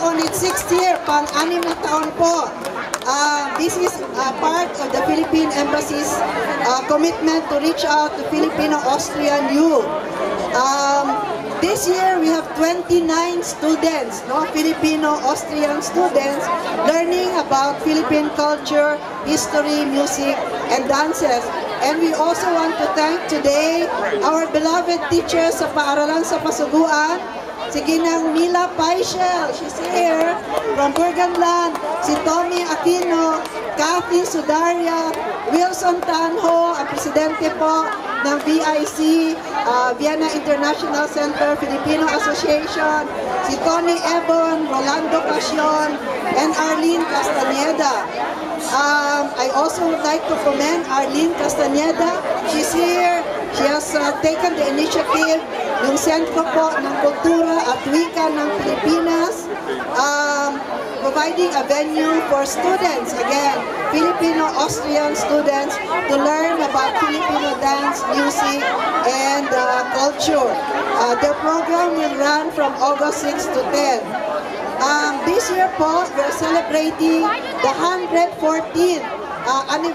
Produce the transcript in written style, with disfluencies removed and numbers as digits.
on its 6th year, pang-anim na taon po. This is part of the Philippine Embassy's commitment to reach out to Filipino-Austrian youth. This year we have 29 students, Filipino-Austrian students, learning about Philippine culture, history, music, and dances. And we also want to thank today our beloved teachers sa Paaralan sa Pasuguan, si Ginang Mila Paishel, she's here, from Burgenland, si Tommy Aquino, Kathy Sudaria, Wilson Tanho, ang presidente po ng VIC, Vienna International Center, Filipino Association, si Tony Ebon, Rolando Casion, and Arlene Castaneda. I also would like to commend Arlene Castaneda. She's here. She has taken the initiative, yung Sentro po ng Kultura at Wika ng Pilipinas, providing a venue for students, again, Filipino-Austrian students, to learn about Filipino dance, music, and culture. Their program will run from August 6 to 10. This year po, we're celebrating the 114th anniversary